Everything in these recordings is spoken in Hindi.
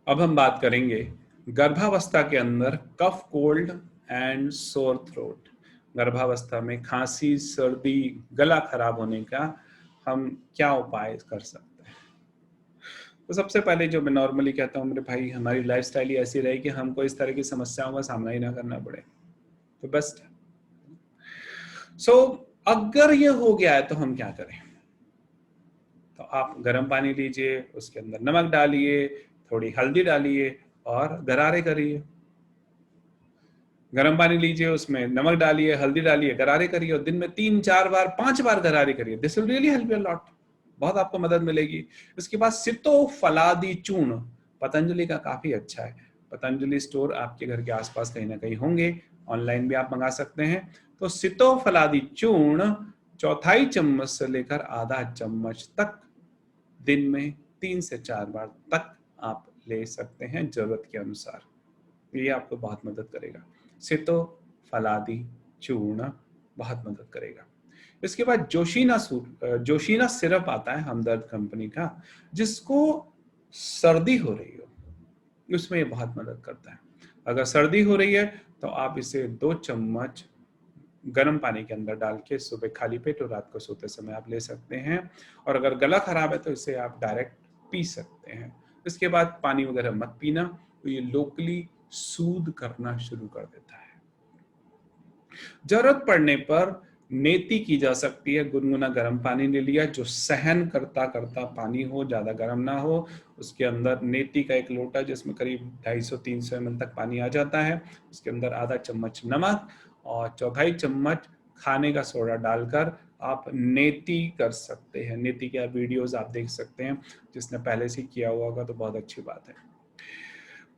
अब हम बात करेंगे गर्भावस्था के अंदर कफ, कोल्ड एंड सोर थ्रोट। गर्भावस्था में खांसी, सर्दी, गला खराब होने का हम क्या उपाय कर सकते हैं? तो सबसे पहले जो मैं नॉर्मली कहता हूँ, मेरे भाई हमारी लाइफस्टाइल ही ऐसी रहे कि हमको इस तरह की समस्याओं का सामना ही ना करना पड़े, तो बेस्ट है। सो अगर ये हो गया है तो हम क्या करें? तो आप गर्म पानी लीजिए, उसके अंदर नमक डालिए, थोड़ी हल्दी डालिए और गरारे करिए। गर्म पानी लीजिए, उसमें नमक डालिए, हल्दी डालिए, गरारे करिए और दिन में 3-4 बार 5 बार गरारे करिए। This will really help you lot. बहुत आपको मदद मिलेगी। इसके बाद सितो फलादी चूर्ण पतंजलि का काफी अच्छा है। पतंजलि स्टोर आपके घर के आसपास कहीं ना कहीं होंगे, ऑनलाइन भी आप मंगा सकते हैं। तो सितो फलादी चूर्ण चौथाई चम्मच से लेकर आधा चम्मच तक दिन में 3 से 4 बार तक आप ले सकते हैं जरूरत के अनुसार। ये आपको बहुत मदद करेगा। सितो फलादी चूर्ण बहुत मदद करेगा। इसके बाद जोशीना सिरप आता है हमदर्द कंपनी का, जिसको सर्दी हो रही हो उसमें ये बहुत मदद करता है। अगर सर्दी हो रही है तो आप इसे 2 चम्मच गर्म पानी के अंदर डाल के सुबह खाली पेट और रात को सोते समय आप ले सकते हैं। और अगर गला खराब है तो इसे आप डायरेक्ट पी सकते हैं। इसके बाद पानी वगैरह मत पीना, तो ये लोकली सूद करना शुरू कर देता है। जरूरत पड़ने पर नेति की जा सकती है। गुनगुना गर्म पानी ले लिया जो सहन करता करता पानी हो, ज्यादा गर्म ना हो। उसके अंदर नेति का 1 लोटा जिसमें करीब 250-300 ml तक पानी आ जाता है। उसके अंदर आधा चम्मच नमक और चौथाई चम्मच खाने का सोडा डालकर आप नेति कर सकते हैं। नेति के वीडियोस आप देख सकते हैं, जिसने पहले से किया हुआ होगा तो बहुत अच्छी बात है।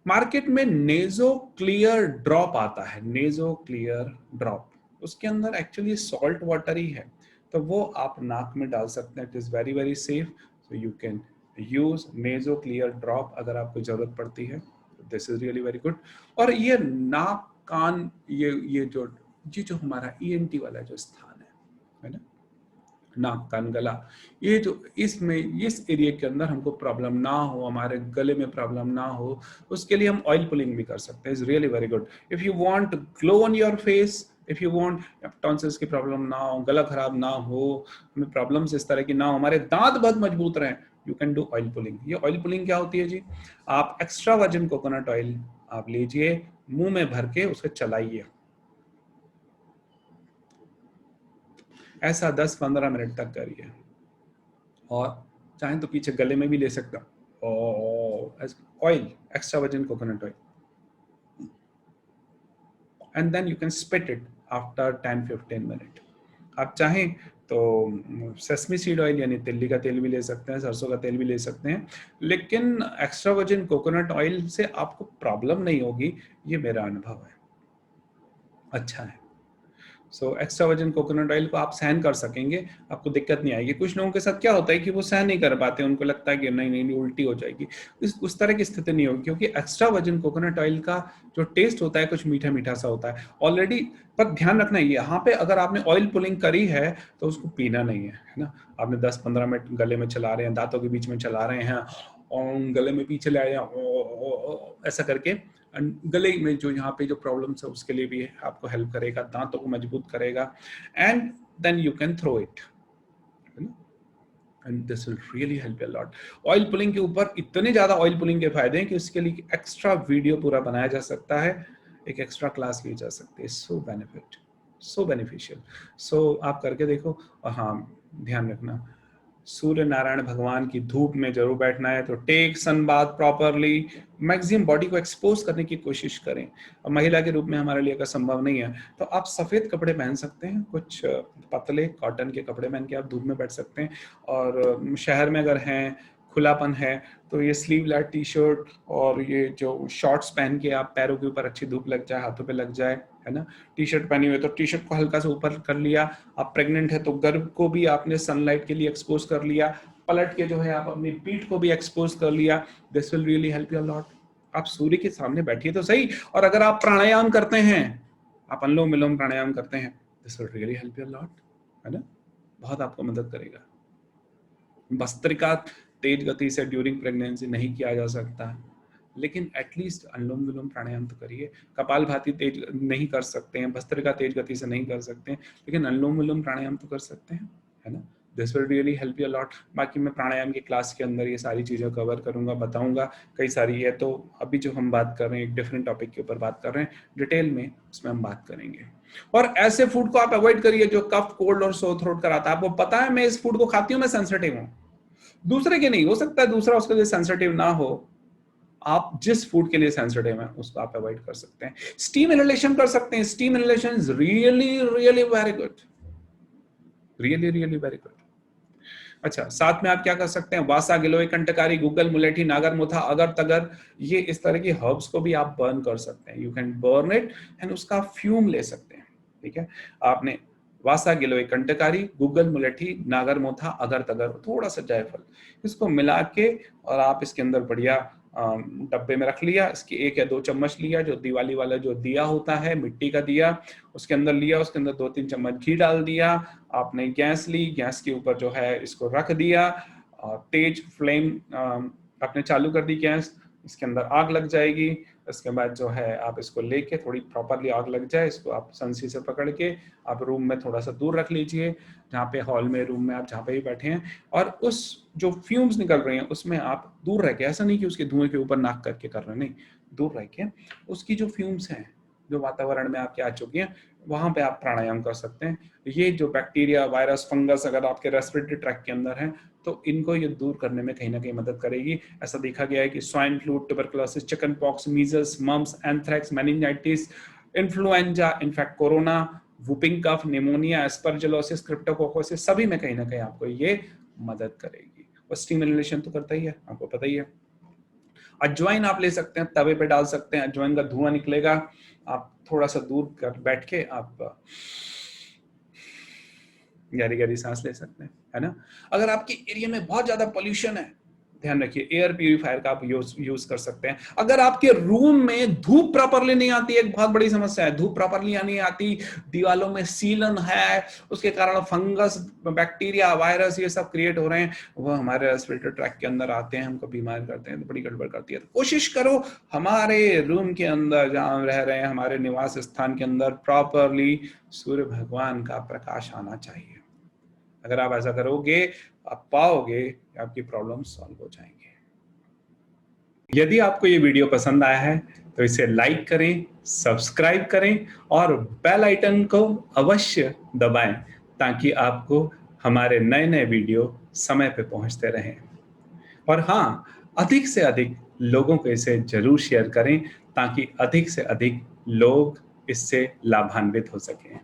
मार्केट में नेजो क्लियर ड्रॉप आता है, नेजो क्लियर ड्रॉप। उसके अंदर एक्चुअली सॉल्ट वाटर ही है, तो वो आप नाक में डाल सकते हैं। It is very very safe, so you can use नेजो clear drop अगर आपको जरूरत पड़ती है। This is really very good. और ये नाक कान, ये जो हमारा ईएनटी वाला जो स्थान है ना, नाक कान गला, ये जो इसमें इस एरिया के अंदर हमको प्रॉब्लम ना हो, हमारे गले में प्रॉब्लम ना हो, उसके लिए हम ऑयल पुलिंग भी कर सकते हैं। Is really very good. If you want glow on your face, if you want tonsils की प्रॉब्लम ना हो, गला खराब ना हो, हमें प्रॉब्लम्स इस तरह की ना हो, हमारे दांत बहुत मजबूत रहें, you can do oil pulling. ये ऑयल पुलिंग क्या होती है जी? आप एक्स्ट्रा वर्जिन कोकोनट ऑयल आप लीजिए, मुंह में भर के उसे चलाइए, ऐसा 10-15 मिनट तक करिए। और चाहें तो पीछे गले में भी ले सकता oil, extra virgin coconut oil, and then you can spit it after 10-15 minute. आप चाहें तो सेसमी सीड ऑयल यानी तिल्ली का तेल भी ले सकते हैं, सरसों का तेल भी ले सकते हैं, लेकिन एक्स्ट्रा वर्जिन कोकोनट ऑयल से आपको प्रॉब्लम नहीं होगी, ये मेरा अनुभव है, अच्छा है। So extra virgin coconut oil को आप सहन कर सकेंगे, आपको दिक्कत नहीं आएगी। कुछ लोगों के साथ क्या होता है कि वो सहन नहीं कर पाते, उनको लगता है कि नहीं नहीं नहीं उल्टी हो जाएगी। उस तरह की स्थिति नहीं होगी, क्योंकि एक्स्ट्रा वर्जिन कोकोनट ऑयल का जो टेस्ट होता है कुछ मीठा मीठा सा होता है ऑलरेडी। पर ध्यान रखना है यहाँ पे, अगर आपने ऑयल पुलिंग करी है तो उसको पीना नहीं है ना। आपने 10-15 मिनट गले में चला रहे हैं, दांतों के बीच में चला रहे हैं और गले में पीछे ले आए ऐसा करके, गले में जो यहाँ पे जो प्रॉब्लम्स है उसके लिए भी आपको हेल्प करेगा, दांतों को मजबूत करेगा, and then you can throw it, and this will really help you lot. Oil pulling के ऊपर इतने ज्यादा ऑयल पुलिंग के फायदे हैं कि उसके लिए एक्स्ट्रा वीडियो पूरा बनाया जा सकता है, एक एक्स्ट्रा क्लास ली जा सकती है। सो बेनिफिट, सो बेनिफिशियल। सो आप करके देखो। और हाँ, ध्यान रखना, सूर्य नारायण भगवान की धूप में जरूर बैठना है, तो take sun bath properly, maximum body को एक्सपोज करने की कोशिश करें। और महिला के रूप में हमारे लिए अगर संभव नहीं है तो आप सफेद कपड़े पहन सकते हैं, कुछ पतले कॉटन के कपड़े पहन के आप धूप में बैठ सकते हैं। और शहर में अगर हैं, खुलापन है, तो ये स्लीवलेस टी शर्ट और ये जो शॉर्ट्स पहन के आप पैरों के ऊपर अच्छी धूप लग जाए, हाथों पे लग जाए, है ना। टी शर्ट पहनी हुई है तो टी शर्ट को हल्का सा ऊपर कर लिया। आप प्रेग्नेंट है तो गर्भ को भी आपने सनलाइट के लिए एक्सपोज कर लिया, पलट के जो है आप अपनी पीठ को भी एक्सपोज कर लिया। This will really help you lot. आप सूर्य के सामने बैठिए तो सही। और अगर आप प्राणायाम करते हैं, आप अनुलोम विलोम प्राणायाम करते हैं, this will really help you lot, है ना, बहुत आपको मदद करेगा। भस्त्रिका तेज गति से ड्यूरिंग प्रेगनेंसी नहीं किया जा सकता, लेकिन एटलीस्ट अनुलोम विलोम प्राणायाम तो करिए। कपालभाति तेज नहीं कर सकते हैं, भस्त्रिका तेज गति से नहीं कर सकते हैं, लेकिन अनुलोम विलोम प्राणायाम तो कर सकते हैं, है ना। This will really help you lot. बाकी मैं प्राणायाम की क्लास के अंदर ये सारी चीज़ें कवर करूंगा, बताऊंगा कई सारी है। तो अभी जो हम बात कर रहे हैं एक डिफरेंट टॉपिक के ऊपर बात कर रहे हैं डिटेल में, उसमें हम बात करेंगे। और ऐसे फूड को आप अवॉइड करिए जो कफ, कोल्ड और सोर थ्रोट कराता है। आपको पता है मैं इस फूड को खाती हूँ, मैं सेंसिटिव हूँ, दूसरे के नहीं हो सकता है, दूसरा उसके लिए सेंसिटिव ना हो। आप जिस फूड के लिए सेंसिटिव हैं उसको आप अवॉइड कर सकते हैं। स्टीम इनहेलेशन कर सकते हैं। Steam inhalation is really really very good, really really very good. अच्छा, साथ में आप क्या कर सकते हैं, वासा, गिलोय, कंटकारी, गुग्गल, मुलेठी, नागर मोथा, अगर तगर, ये इस तरह की हर्ब्स को भी आप बर्न कर सकते हैं। You can burn it and उसका फ्यूम ले सकते हैं। ठीक है, आपने वासा, गिलोय, कंटकारी, गुग्गल, मुलेठी, नागर मोथा, अगर तगर, थोड़ा सा जायफल, इसको मिला के और आप इसके अंदर बढ़िया डब्बे में रख लिया। इसकी 1 या 2 चम्मच लिया, जो दिवाली वाला जो दिया होता है, मिट्टी का दिया, उसके अंदर लिया, उसके अंदर 2-3 चम्मच घी डाल दिया। आपने गैस ली, गैस के ऊपर जो है इसको रख दिया और तेज फ्लेम आपने चालू कर दी गैस, इसके अंदर आग लग जाएगी। इसके बाद जो है आप इसको लेके, थोड़ी प्रॉपरली आग लग जाए, इसको आप संसी से पकड़ के आप रूम में थोड़ा सा दूर रख लीजिए, जहाँ पे हॉल में, रूम में, आप जहाँ पे भी बैठे हैं, और उस जो फ्यूम्स निकल रहे हैं उसमें आप दूर रह के, ऐसा नहीं कि उसके धुएं के ऊपर नाक करके कर रहे हैं, नहीं, दूर रह के उसकी जो फ्यूम्स हैं जो वातावरण में आपके आ चुकी हैं, वहां पे आप प्राणायाम कर सकते हैं। ये जो बैक्टीरिया, वायरस, फंगस अगर आपके रेस्पिरेटरी ट्रैक्ट के अंदर है तो इनको ये दूर करने में कहीं ना कहीं मदद करेगी। ऐसा देखा गया है कि swine flu, tuberculosis, chicken pox, measles, mumps, anthrax, meningitis, influenza, in fact corona, whooping cough, pneumonia, aspergillosis, cryptococcosis, सभी में कहीं ना कहीं आपको ये मदद करेगी। और स्टीम इनहेलेशन तो करता ही है, आपको पता ही है। अजवाइन आप ले सकते हैं, तवे पे डाल सकते हैं, अजवाइन का धुआं निकलेगा, आप थोड़ा सा दूर कर बैठ के आप गहरी गहरी सांस ले सकते हैं, है ना। अगर आपके एरिया में बहुत ज्यादा पोल्यूशन है, ध्यान रखिए एयर प्यूरिफायर का आप यूज कर सकते हैं। अगर आपके रूम में धूप प्रॉपरली नहीं आती, एक बहुत बड़ी समस्या है, धूप प्रॉपरली नहीं आती, दीवालों में सीलन है, उसके कारण फंगस, बैक्टीरिया, वायरस ये सब क्रिएट हो रहे हैं, वो हमारे रेस्पिरेटरी ट्रैक्ट के अंदर आते हैं, हमको बीमार करते हैं, तो बड़ी गड़बड़ करती है। तो कोशिश करो हमारे रूम के अंदर जहां हम रह रहे हैं, हमारे निवास स्थान के अंदर प्रॉपरली सूर्य भगवान का प्रकाश आना चाहिए। अगर आप ऐसा करोगे आप पाओगे कि आपकी प्रॉब्लम सॉल्व हो जाएंगे। यदि आपको ये वीडियो पसंद आया है तो इसे लाइक करें, सब्सक्राइब करें और बेल आइकन को अवश्य दबाएं ताकि आपको हमारे नए नए वीडियो समय पे पहुंचते रहें। और हाँ, अधिक से अधिक लोगों को इसे जरूर शेयर करें ताकि अधिक से अधिक लोग इससे लाभान्वित हो सकें।